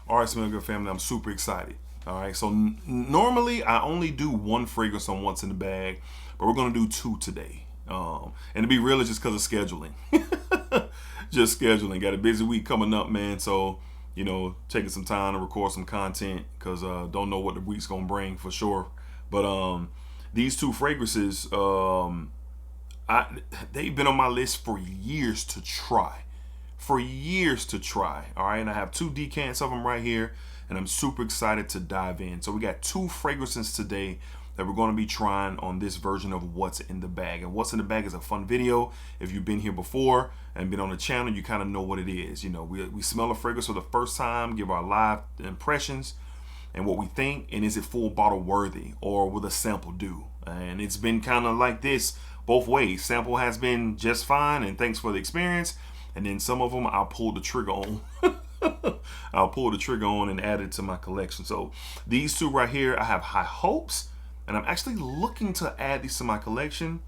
All right, Smell Good family, I'm super excited. All right, so normally I only do one fragrance on What's in the Bag, but we're gonna do two today. And to be real, it's just because of scheduling. Just scheduling. Got a busy week coming up, man. So taking some time to record some content because don't know what the week's gonna bring for sure. But these two fragrances, they've been on my list for years to try. For years to try. All right, and I have two decants of them right here, and I'm super excited to dive in. So we got two fragrances today that we're going to be trying on this version of What's in the Bag. And What's in the Bag is a fun video. If you've been here before and been on the channel, you kind of know what it is. We smell a fragrance for the first time, give our live impressions and what we think, and is it full bottle worthy, or will a sample do? And it's been kind of like this both ways. Sample has been just fine, and thanks for the experience. And then some of them I'll pull the trigger on. I'll pull the trigger on and add it to my collection. So these two right here, I have high hopes, and I'm actually looking to add these to my collection.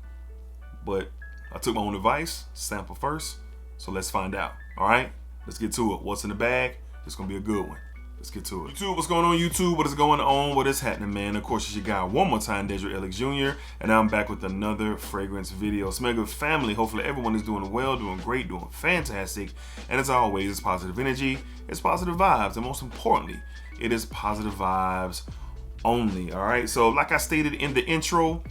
But I took my own advice, sample first. So let's find out. All right, let's get to it. What's in the bag? It's gonna be a good one. Let's get to it. YouTube, what's going on, YouTube? What is going on? What is happening, man? Of course, it's your guy one more time, DEDRICKHICKSJR, and I'm back with another fragrance video. Smell Good family. Hopefully everyone is doing well, doing great, doing fantastic. And as always, it's positive energy, it's positive vibes, and most importantly, it is positive vibes only. All right. So like I stated in the intro,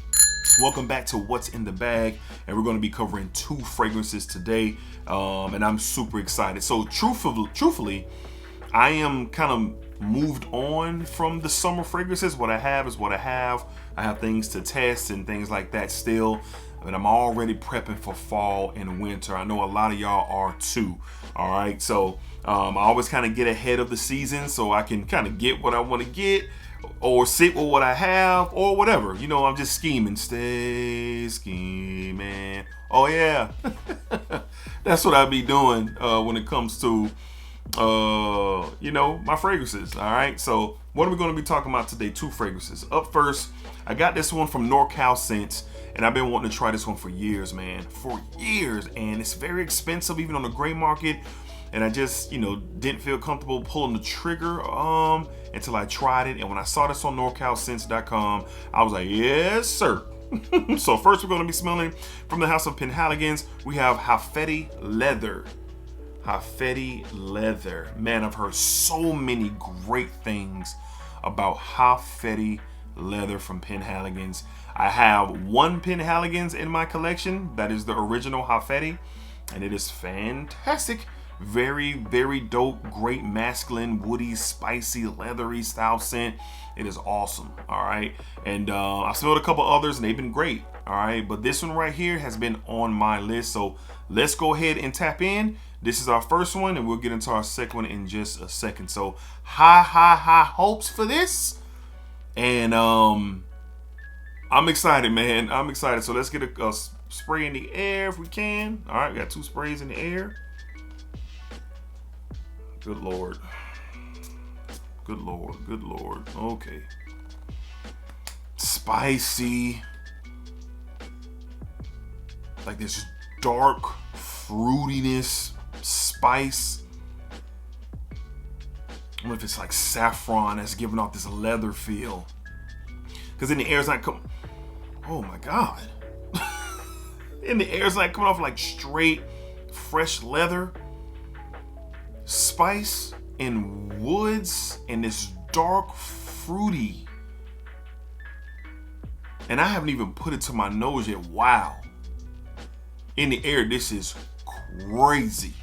welcome back to What's in the Bag, and we're going to be covering two fragrances today, and I'm super excited. So truthfully, I am kind of moved on from the summer fragrances. What I have is what I have. I have things to test and things like that still, but I'm already prepping for fall and winter. I know a lot of y'all are too. All right, so I always kind of get ahead of the season so I can kind of get what I want to get, or sit with what I have, or whatever. I'm just scheming, stay scheming. Oh yeah, that's what I be doing when it comes to my fragrances. All right, so what are we going to be talking about today? Two fragrances. Up first, I got this one from NorCal Scents, and I've been wanting to try this one for years, man, for years. And it's very expensive, even on the gray market. And I just, didn't feel comfortable pulling the trigger until I tried it. And when I saw this on NorCalScents.com, I was like, yes, sir. So first, we're going to be smelling from the house of Penhaligons. We have Halfeti Leather. Halfeti Leather. Man, I've heard so many great things about Halfeti Leather from Penhaligons. I have one Penhaligons in my collection. That is the original Halfeti, and it is fantastic. Very, very dope. Great masculine, woody, spicy, leathery style scent. It is awesome. All right. And I've smelled a couple others, and they've been great. All right. But this one right here has been on my list. So let's go ahead and tap in. This is our first one, and we'll get into our second one in just a second. So high hopes for this. And I'm excited, man. I'm excited. So let's get a spray in the air if we can. All right, we got two sprays in the air. Good Lord. Good Lord. Good Lord. Okay. Spicy. Like this dark fruitiness, spice. I don't know if it's like saffron that's giving off this leather feel. Because in the air, it's not coming. Oh my God. In the air, it's not coming off like straight, fresh leather. Spice and woods and this dark fruity. And I haven't even put it to my nose yet. Wow. In the air, this is crazy.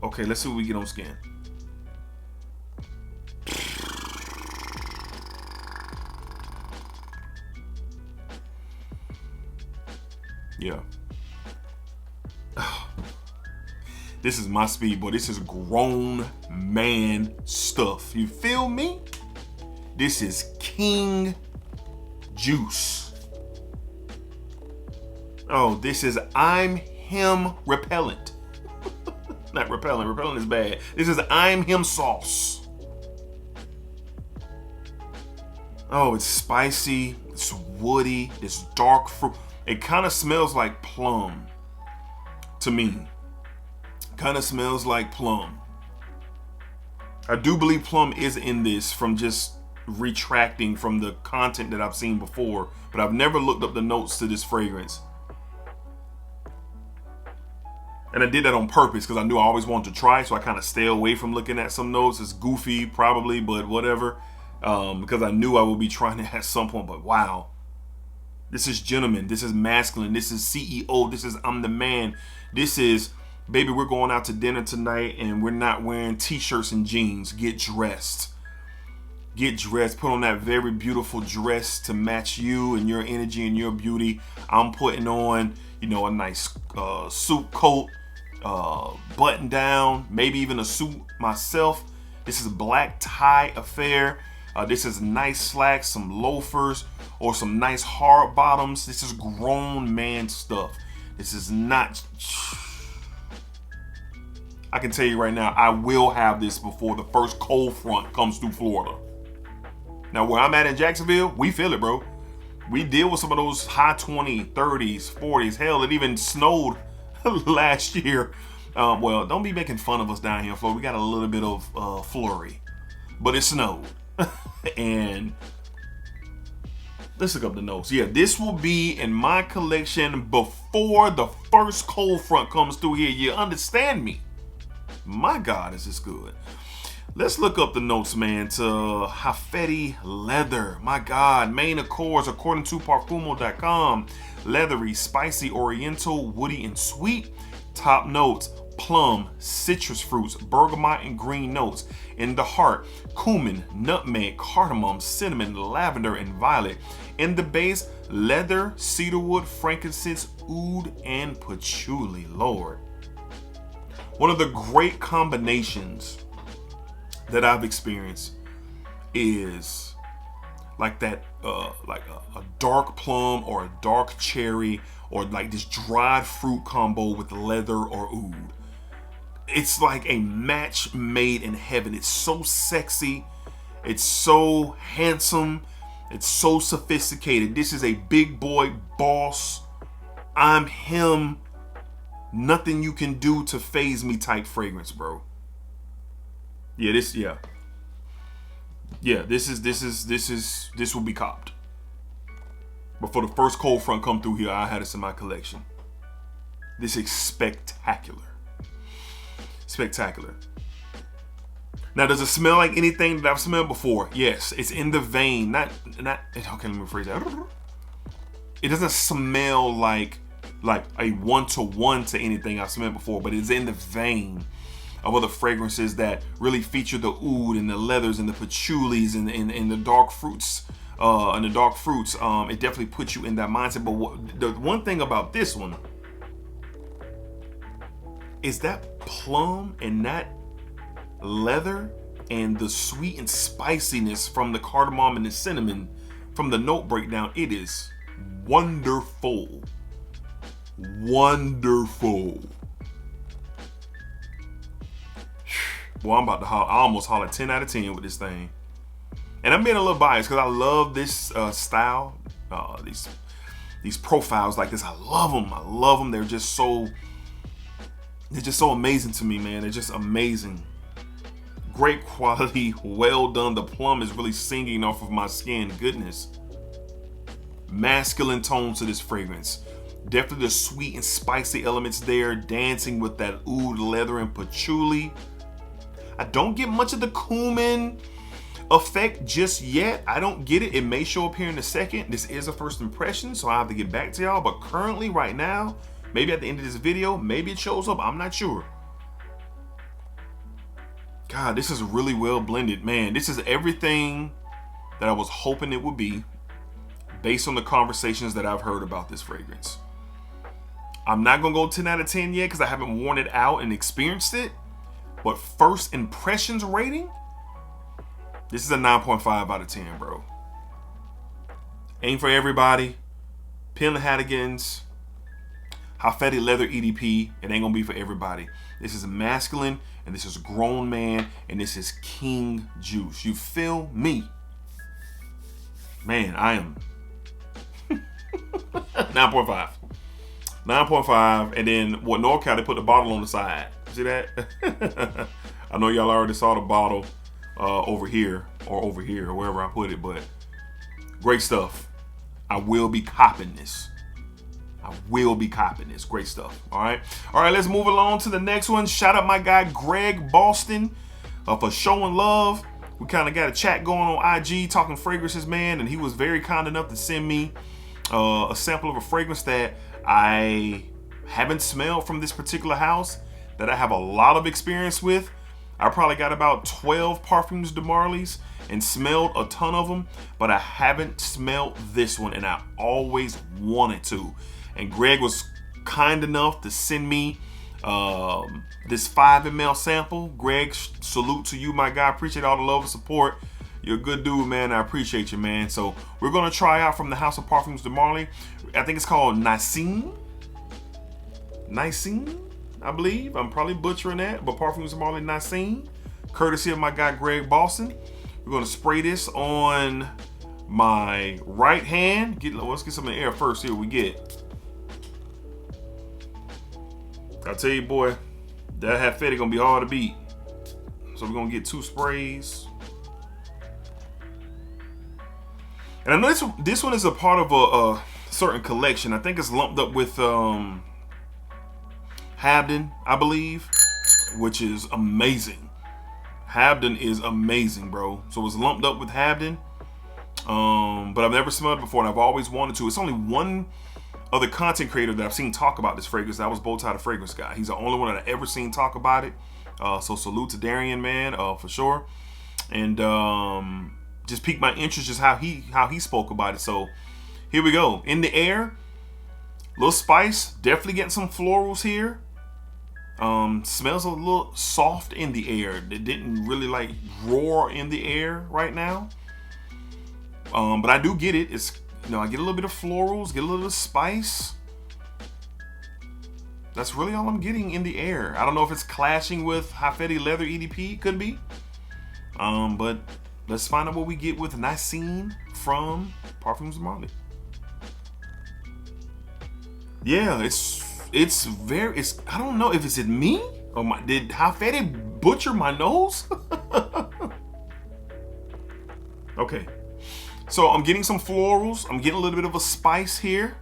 Okay, let's see what we get on skin. Yeah. This is my speed, boy. This is grown man stuff. You feel me? This is king juice. Oh, this is I'm him repellent. Not repellent. Repellent is bad. This is I'm him sauce. Oh, it's spicy. It's woody. It's dark fruit. It kind of smells like plum to me. Kind of smells like plum. I do believe plum is in this from just retracting from the content that I've seen before, but I've never looked up the notes to this fragrance. And I did that on purpose because I knew I always wanted to try, so I kind of stay away from looking at some notes. It's goofy, probably, but whatever. Because I knew I would be trying it at some point, but wow. This is gentleman. This is masculine. This is CEO. This is I'm the man. This is, baby, we're going out to dinner tonight and we're not wearing t-shirts and jeans. Get dressed. Get dressed. Put on that very beautiful dress to match you and your energy and your beauty. I'm putting on, you know, a nice suit coat, button down, maybe even a suit myself. This is a black tie affair. This is nice slacks, some loafers, or some nice hard bottoms. This is grown man stuff. This is not... I can tell you right now, I will have this before the first cold front comes through Florida. Now, where I'm at in Jacksonville, we feel it, bro. We deal with some of those high 20s, 30s, 40s. Hell, it even snowed last year. Well, don't be making fun of us down here in Florida. We got a little bit of flurry, but it snowed. And let's look up the notes. Yeah, this will be in my collection before the first cold front comes through here. You understand me? My God, is this good. Let's look up the notes, man, to Halfeti leather. My God, main accords, according to Parfumo.com, leathery, spicy, oriental, woody, and sweet. Top notes, plum, citrus fruits, bergamot, and green notes. In the heart, cumin, nutmeg, cardamom, cinnamon, lavender, and violet. In the base, leather, cedarwood, frankincense, oud, and patchouli. Lord. One of the great combinations that I've experienced is like that, like a dark plum or a dark cherry or like this dried fruit combo with leather or oud. It's like a match made in heaven. It's so sexy. It's so handsome. It's so sophisticated. This is a big boy boss. I'm him. Nothing you can do to phase me type fragrance, bro. Yeah, this will be copped. But for the first cold front come through here, I had this in my collection. This is spectacular. Spectacular. Now, does it smell like anything that I've smelled before? Yes, it's in the vein. Not. Okay, let me rephrase that. It doesn't smell like a one-to-one to anything I've smelled before, but it's in the vein of other fragrances that really feature the oud and the leathers and the patchoulis and the dark fruits. It definitely puts you in that mindset. But the one thing about this one is that plum and that leather and the sweet and spiciness from the cardamom and the cinnamon from the note breakdown. It is wonderful. Wonderful. Boy, I'm about to holler. I almost hollered 10 out of 10 with this thing. And I'm being a little biased because I love this style, these profiles like this. I love them. I love them. They're just so amazing to me, man. They're just amazing. Great quality, well done. The plum is really singing off of my skin. Goodness. Masculine tones to this fragrance. Definitely the sweet and spicy elements there, dancing with that oud, leather, and patchouli. I don't get much of the cumin effect just yet. I don't get it. It may show up here in a second. This is a first impression, so I have to get back to y'all. But currently, right now, maybe at the end of this video, maybe it shows up. I'm not sure. God, this is really well blended. Man, this is everything that I was hoping it would be based on the conversations that I've heard about this fragrance. I'm not going to go 10 out of 10 yet because I haven't worn it out and experienced it. But first impressions rating, this is a 9.5 out of 10, bro. Ain't for everybody. Penhaligon's Halfeti leather EDP, it ain't gonna be for everybody. This is a masculine, and this is a grown man, and this is king juice. You feel me? Man, I am 9.5. 9.5, and then what NorCal, they put the bottle on the side. See that? I know y'all already saw the bottle. over here or wherever I put it. But great stuff. I will be copping this. Great stuff. All right, let's move along to the next one. Shout out my guy Greg Boston for showing love. We kind of got a chat going on IG talking fragrances, man, and he was very kind enough to send me a sample of a fragrance that I haven't smelled from this particular house, that I have a lot of experience with. I probably got about 12 Parfums de Marly's and smelled a ton of them, but I haven't smelled this one, and I always wanted to. And Greg was kind enough to send me this 5 ml sample. Greg, salute to you, my guy. Appreciate all the love and support. You're a good dude, man. I appreciate you, man. So we're gonna try out from the House of Parfums de Marly. I think it's called Nisean, I believe. I'm probably butchering that, but Parfums de Marly Nisean, courtesy of my guy Greg Boston. We're gonna spray this on my right hand. Let's get some of the air first. Here we get. I tell you, boy, that Halfeti gonna be hard to beat. So we're gonna get 2 sprays. And I know this one is a part of a certain collection. I think it's lumped up with Habden, I believe, which is amazing. Habden is amazing, bro. So it's lumped up with Habden, but I've never smelled it before, and I've always wanted to. It's only one other content creator that I've seen talk about this fragrance. That was Bowtie the Fragrance Guy. He's the only one that I've ever seen talk about it. So salute to Darian, man, for sure. And just piqued my interest just how he spoke about it. So here we go. In the air, little spice, definitely getting some florals here. Smells a little soft in the air. It didn't really like roar in the air right now. But I do get it. It's, I get a little bit of florals, get a little bit of spice. That's really all I'm getting in the air. I don't know if it's clashing with Halfeti Leather EDP. Could be. But let's find out what we get with Nisean from Parfums de Marly. Yeah, it's I don't know if it's in me or did Halfeti butcher my nose? Okay. So I'm getting some florals. I'm getting a little bit of a spice here.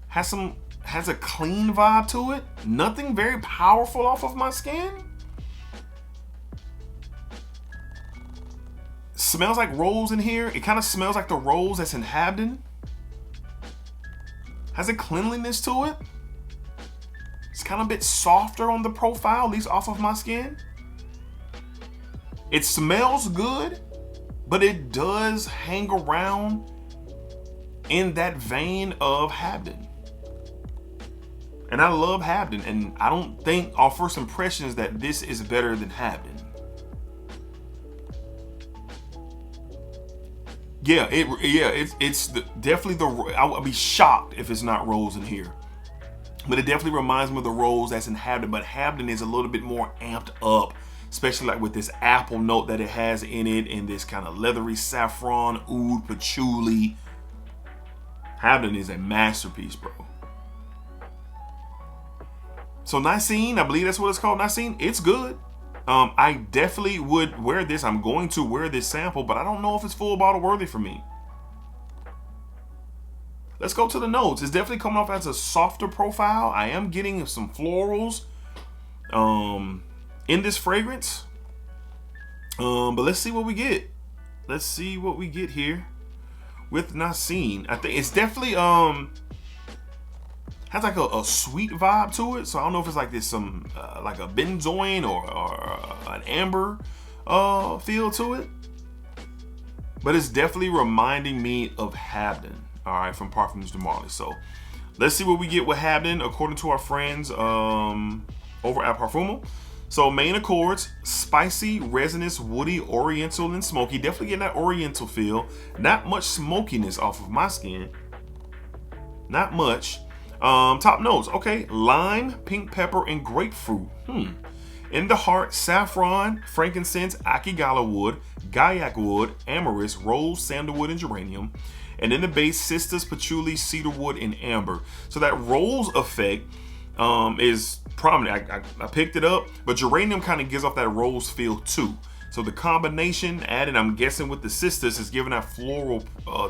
Has a clean vibe to it. Nothing very powerful off of my skin. Smells like rose in here. It kind of smells like the rose that's in Habden. Has a cleanliness to it. It's kind of a bit softer on the profile, at least off of my skin. It smells good, but it does hang around in that vein of Habden. And I love Habden, and I don't think our first impression is that this is better than Habden. Yeah, it's definitely I would be shocked if it's not rose in here. But it definitely reminds me of the rose that's in Habden, but Habden is a little bit more amped up, especially like with this apple note that it has in it, and this kind of leathery saffron, oud, patchouli. Habden is a masterpiece, bro. So Nisean, I believe that's what it's called, Nisean. It's good. I definitely would wear this. I'm going to wear this sample, but I don't know if it's full bottle worthy for me. Let's go to the notes. It's definitely coming off as a softer profile. I am getting some florals in this fragrance. But let's see what we get. Let's see what we get here with Nisean. I think it's definitely has like a sweet vibe to it. So I don't know if it's like this like a benzoin or an amber feel to it. But it's definitely reminding me of Habden, all right, from Parfums de Marly. So let's see what we get with Habden according to our friends over at Parfumo. So main accords, spicy, resinous, woody, oriental, and smoky. Definitely getting that oriental feel. Not much smokiness off of my skin. Not much. Top notes, okay, lime, pink pepper, and grapefruit. In the heart, saffron, frankincense, akigala wood, gaiac wood, amyris, rose, sandalwood, and geranium. And in the base, cistus, patchouli, cedarwood, and amber. So that rose effect is prominent. I picked it up, but geranium kind of gives off that rose feel too. So the combination added, I'm guessing with the sisters, is giving that floral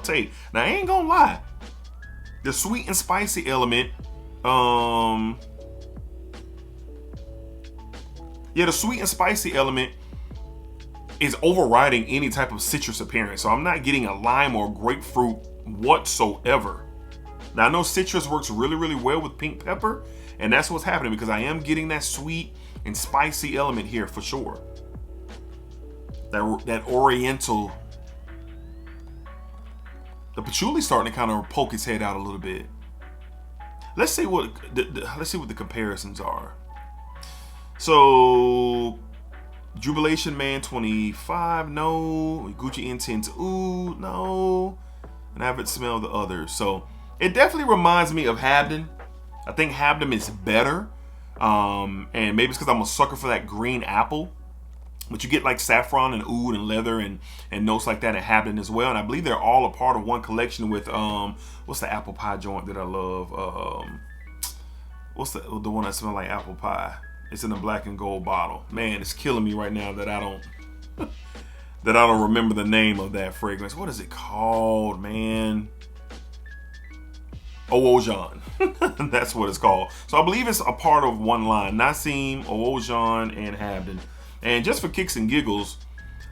take. Now I ain't gonna lie, the sweet and spicy element, the sweet and spicy element is overriding any type of citrus appearance. So I'm not getting a lime or grapefruit whatsoever. Now I know citrus works really, really well with pink pepper, and that's what's happening because I am getting that sweet and spicy element here for sure. That oriental. The patchouli's starting to kind of poke its head out a little bit. Let's see what the comparisons are. So Jubilation Man 25, no. Gucci Intense, ooh, no. And I haven't smelled the others. So it definitely reminds me of Habden. I think Habden is better. And maybe it's because I'm a sucker for that green apple. But you get like saffron and oud and leather and notes like that at Habden as well. And I believe they're all a part of one collection with, what's the apple pie joint that I love? What's the one that smells like apple pie? It's in a black and gold bottle. Man, it's killing me right now that I don't remember the name of that fragrance. What is it called, man? Owojan. That's what it's called. So I believe it's a part of one line. Nisean, Owojan, and Habden. And just for kicks and giggles,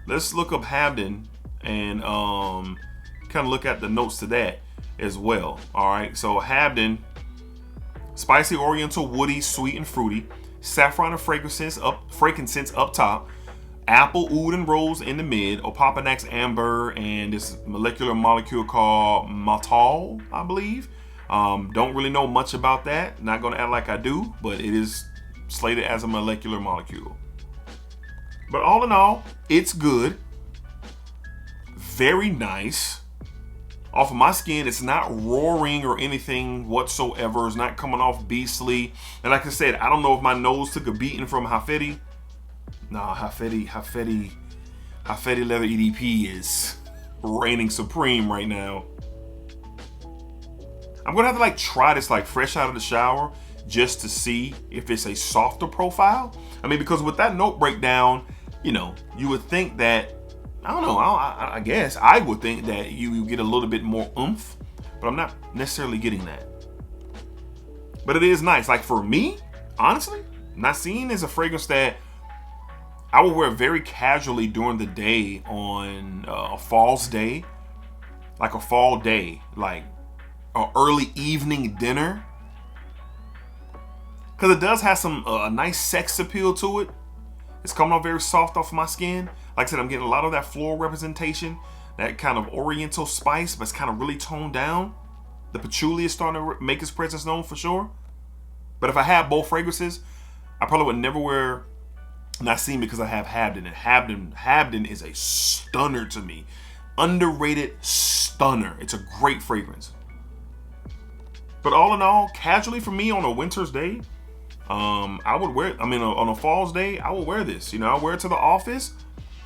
let's look up Habden and kind of look at the notes to that as well. All right. So Habden, spicy, oriental, woody, sweet, and fruity. Saffron and frankincense up top, apple, oud, and rose in the mid, Opopanax amber, and this molecular molecule called maltol, I believe. Don't really know much about that. Not gonna act like I do, but it is slated as a molecular molecule. But all in all, it's good. Very nice. Off of my skin, it's not roaring or anything whatsoever. It's not coming off beastly. And like I said, I don't know if my nose took a beating from Halfeti. Nah, Halfeti Leather EDP is reigning supreme right now. I'm gonna have to like try this like fresh out of the shower just to see if it's a softer profile. I mean, because with that note breakdown, you know, you would think that, I don't know, I guess I would think that you get a little bit more oomph, but I'm not necessarily getting that. But it is nice. Like for me, honestly, Nisean is a fragrance that I will wear very casually during the day on a fall's day, like a fall day, like an early evening dinner. Because it does have some a nice sex appeal to it. It's coming off very soft off my skin. Like I said, I'm getting a lot of that floral representation, that kind of oriental spice, but it's kind of really toned down. The patchouli is starting to make its presence known for sure. But if I had both fragrances, I probably would never wear Nisean because I have Habden. And Habden is a stunner to me. Underrated stunner. It's a great fragrance. But all in all, casually for me on a winter's day, I would wear, on a fall's day, I would wear this. You know, I'll wear it to the office.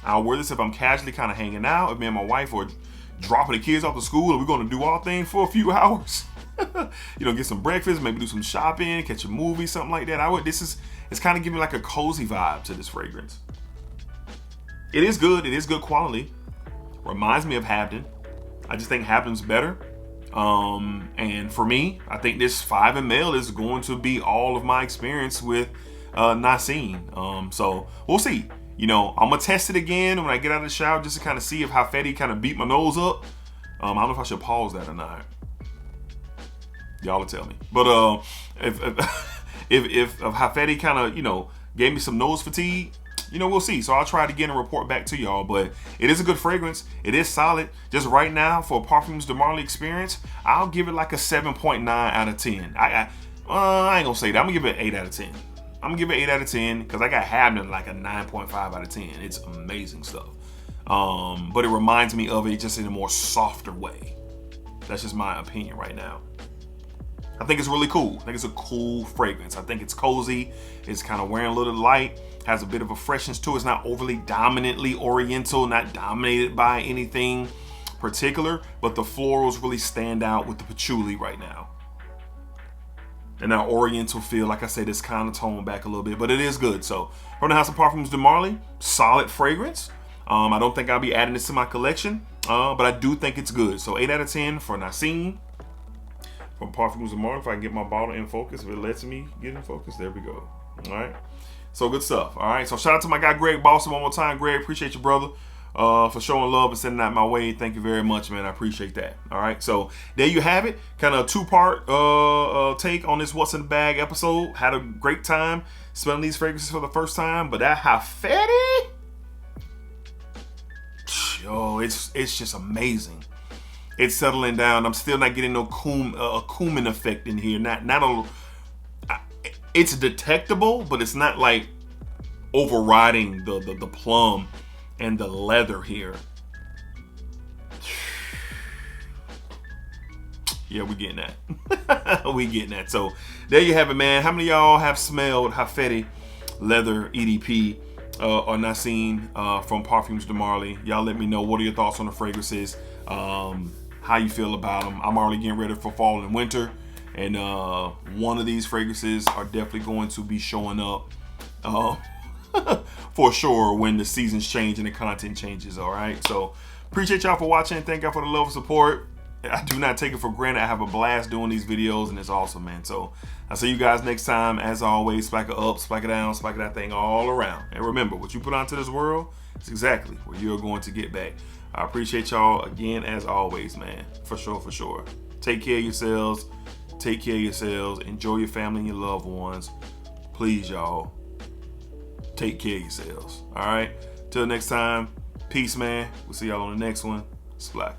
I'll wear this if I'm casually kind of hanging out. If me and my wife are dropping the kids off to school and we're going to do our thing for a few hours. You know, get some breakfast, maybe do some shopping, catch a movie, something like that. It's kind of giving like a cozy vibe to this fragrance. It is good. It is good quality. Reminds me of Habden. I just think Habden's better. And for me, I think this 5 ml is going to be all of my experience with Nisean. So we'll see. You know, I'm gonna test it again when I get out of the shower just to kind of see if Halfeti kind of beat my nose up. I don't know if I should pause that or not. Y'all will tell me. But if Halfeti kind of, you know, gave me some nose fatigue, you know, we'll see. So I'll try it again and report back to y'all. But it is a good fragrance. It is solid. Just right now for a Parfums de Marly experience, I'll give it like a 7.9 out of 10. I ain't gonna say that. I'm gonna give it an 8 out of 10. I'm gonna give it 8 out of 10 because I got Habden like a 9.5 out of 10. It's amazing stuff. But it reminds me of it just in a more softer way. That's just my opinion right now. I think it's really cool. I think it's a cool fragrance. I think it's cozy. It's kind of wearing a little light. Has a bit of a freshness to it. It's not overly dominantly oriental, not dominated by anything particular, but the florals really stand out with the patchouli right now. and that oriental feel. Like I said, it's kind of toned back a little bit, but it is good. So from the House of Parfums de Marly, solid fragrance. I don't think I'll be adding this to my collection, but I do think it's good. So 8 out of 10 for Nisean from Parfums de Marly. If I can get my bottle in focus, if it lets me get in focus, there we go. All right, so good stuff. All right, so shout out to my guy Greg Boston one more time. Greg, appreciate you, brother, for showing love and sending that my way. Thank you very much, man. I appreciate that. All right, so there you have it. Kind of a two-part take on this What's in the Bag episode. Had a great time smelling these fragrances for the first time, but that Halfeti, yo, it's just amazing. It's settling down. I'm still not getting no cumin effect in here. It's detectable, but it's not like overriding the plum and the leather here. Yeah, we getting that. We getting that. So there you have it, man. How many of y'all have smelled Halfeti leather EDP or Nisean from Parfums de Marly? Y'all let me know. What are your thoughts on the fragrances? How you feel about them? I'm already getting ready for fall and winter, and one of these fragrances are definitely going to be showing up for sure when the seasons change and the content changes. All right, so appreciate y'all for watching. Thank y'all for the love and support. I do not take it for granted. I have a blast doing these videos, and it's awesome, man. So I'll see you guys next time. As always, spike it up, spike it down, spike that thing all around. And remember, what you put onto this world is exactly where you're going to get back. I appreciate y'all again, as always, man. For sure, for sure. Take care of yourselves. Take care of yourselves. Enjoy your family and your loved ones. Please, y'all. Take care of yourselves. All right. Till next time. Peace, man. We'll see y'all on the next one. Splack.